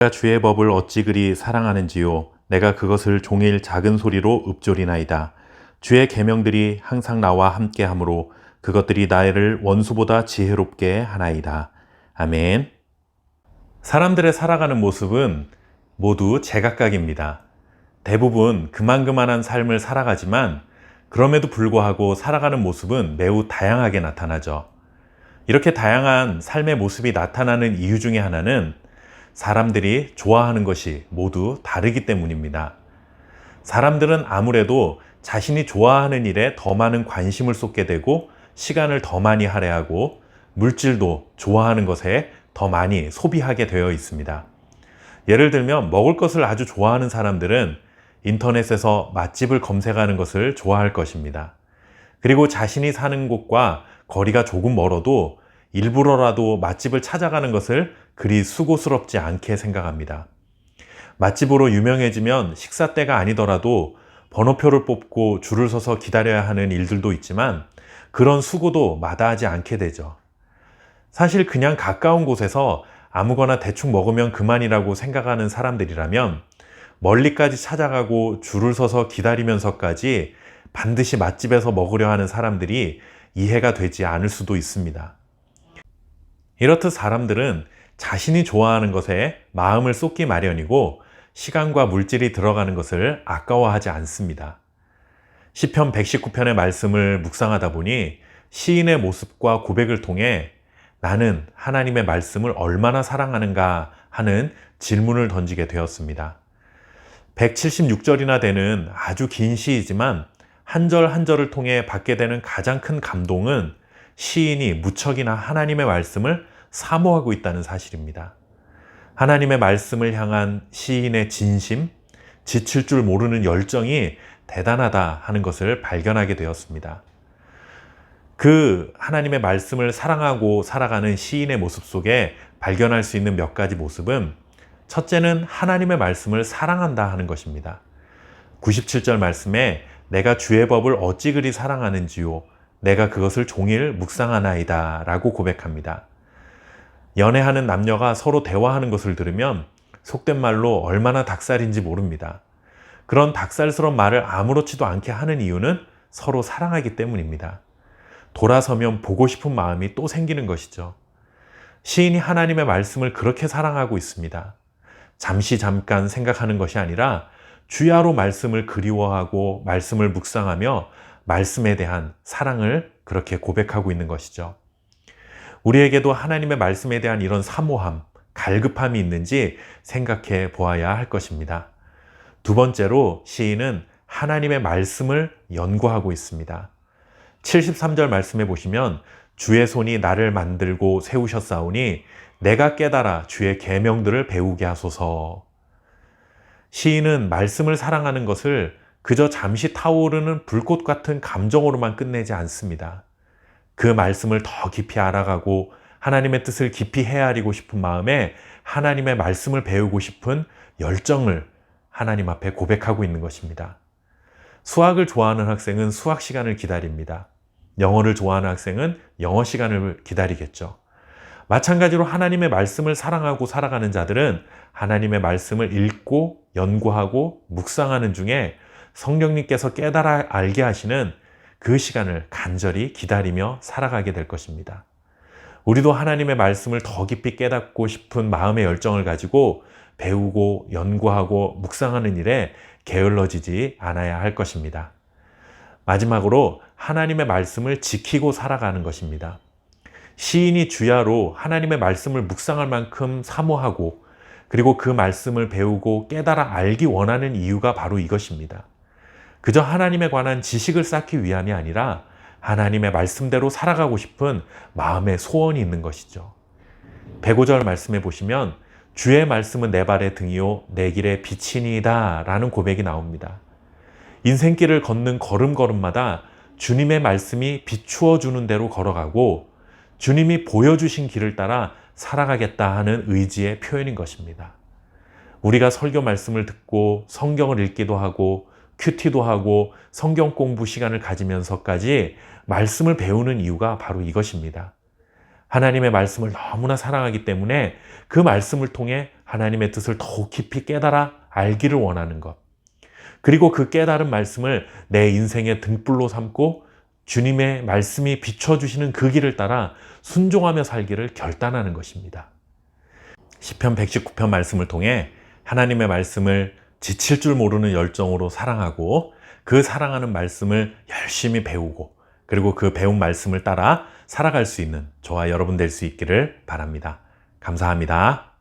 내가 주의 법을 어찌 그리 사랑하는지요. 내가 그것을 종일 작은 소리로 읊조리나이다. 주의 계명들이 항상 나와 함께하므로 그것들이 나를 원수보다 지혜롭게 하나이다. 아멘. 사람들의 살아가는 모습은 모두 제각각입니다. 대부분 그만그만한 삶을 살아가지만 그럼에도 불구하고 살아가는 모습은 매우 다양하게 나타나죠. 이렇게 다양한 삶의 모습이 나타나는 이유 중에 하나는 사람들이 좋아하는 것이 모두 다르기 때문입니다. 사람들은 아무래도 자신이 좋아하는 일에 더 많은 관심을 쏟게 되고 시간을 더 많이 할애하고 물질도 좋아하는 것에 더 많이 소비하게 되어 있습니다. 예를 들면 먹을 것을 아주 좋아하는 사람들은 인터넷에서 맛집을 검색하는 것을 좋아할 것입니다. 그리고 자신이 사는 곳과 거리가 조금 멀어도 일부러라도 맛집을 찾아가는 것을 그리 수고스럽지 않게 생각합니다. 맛집으로 유명해지면 식사 때가 아니더라도 번호표를 뽑고 줄을 서서 기다려야 하는 일들도 있지만 그런 수고도 마다하지 않게 되죠. 사실 그냥 가까운 곳에서 아무거나 대충 먹으면 그만이라고 생각하는 사람들이라면 멀리까지 찾아가고 줄을 서서 기다리면서까지 반드시 맛집에서 먹으려 하는 사람들이 이해가 되지 않을 수도 있습니다. 이렇듯 사람들은 자신이 좋아하는 것에 마음을 쏟기 마련이고 시간과 물질이 들어가는 것을 아까워하지 않습니다. 시편 119편의 말씀을 묵상하다 보니 시인의 모습과 고백을 통해 나는 하나님의 말씀을 얼마나 사랑하는가 하는 질문을 던지게 되었습니다. 176절이나 되는 아주 긴 시이지만 한 절 한 절을 통해 받게 되는 가장 큰 감동은 시인이 무척이나 하나님의 말씀을 사모하고 있다는 사실입니다. 하나님의 말씀을 향한 시인의 진심, 지칠 줄 모르는 열정이 대단하다 하는 것을 발견하게 되었습니다. 그 하나님의 말씀을 사랑하고 살아가는 시인의 모습 속에 발견할 수 있는 몇 가지 모습은 첫째는 하나님의 말씀을 사랑한다 하는 것입니다. 97절 말씀에 내가 주의 법을 어찌 그리 사랑하는지요. 내가 그것을 종일 묵상하나이다 라고 고백합니다. 연애하는 남녀가 서로 대화하는 것을 들으면 속된 말로 얼마나 닭살인지 모릅니다. 그런 닭살스러운 말을 아무렇지도 않게 하는 이유는 서로 사랑하기 때문입니다. 돌아서면 보고 싶은 마음이 또 생기는 것이죠. 시인이 하나님의 말씀을 그렇게 사랑하고 있습니다. 잠깐 생각하는 것이 아니라 주야로 말씀을 그리워하고 말씀을 묵상하며 말씀에 대한 사랑을 그렇게 고백하고 있는 것이죠. 우리에게도 하나님의 말씀에 대한 이런 사모함, 갈급함이 있는지 생각해 보아야 할 것입니다. 두 번째로 시인은 하나님의 말씀을 연구하고 있습니다. 73절 말씀에 보시면 주의 손이 나를 만들고 세우셨사오니 내가 깨달아 주의 계명들을 배우게 하소서. 시인은 말씀을 사랑하는 것을 그저 잠시 타오르는 불꽃 같은 감정으로만 끝내지 않습니다. 그 말씀을 더 깊이 알아가고 하나님의 뜻을 깊이 헤아리고 싶은 마음에 하나님의 말씀을 배우고 싶은 열정을 하나님 앞에 고백하고 있는 것입니다. 수학을 좋아하는 학생은 수학 시간을 기다립니다. 영어를 좋아하는 학생은 영어 시간을 기다리겠죠. 마찬가지로 하나님의 말씀을 사랑하고 살아가는 자들은 하나님의 말씀을 읽고 연구하고 묵상하는 중에 성령님께서 깨달아 알게 하시는 그 시간을 간절히 기다리며 살아가게 될 것입니다. 우리도 하나님의 말씀을 더 깊이 깨닫고 싶은 마음의 열정을 가지고 배우고 연구하고 묵상하는 일에 게을러지지 않아야 할 것입니다. 마지막으로 하나님의 말씀을 지키고 살아가는 것입니다. 시인이 주야로 하나님의 말씀을 묵상할 만큼 사모하고 그리고 그 말씀을 배우고 깨달아 알기 원하는 이유가 바로 이것입니다. 그저 하나님에 관한 지식을 쌓기 위함이 아니라 하나님의 말씀대로 살아가고 싶은 마음의 소원이 있는 것이죠. 105절 말씀에 보시면 주의 말씀은 내 발의 등이요 내 길의 빛이니이다 라는 고백이 나옵니다. 인생길을 걷는 걸음걸음마다 주님의 말씀이 비추어 주는 대로 걸어가고 주님이 보여주신 길을 따라 살아가겠다 하는 의지의 표현인 것입니다. 우리가 설교 말씀을 듣고 성경을 읽기도 하고 큐티도 하고 성경 공부 시간을 가지면서까지 말씀을 배우는 이유가 바로 이것입니다. 하나님의 말씀을 너무나 사랑하기 때문에 그 말씀을 통해 하나님의 뜻을 더욱 깊이 깨달아 알기를 원하는 것. 그리고 그 깨달은 말씀을 내 인생의 등불로 삼고 주님의 말씀이 비춰주시는 그 길을 따라 순종하며 살기를 결단하는 것입니다. 시편 119편 말씀을 통해 하나님의 말씀을 지칠 줄 모르는 열정으로 사랑하고 그 사랑하는 말씀을 열심히 배우고 그리고 그 배운 말씀을 따라 살아갈 수 있는 저와 여러분 될 수 있기를 바랍니다. 감사합니다.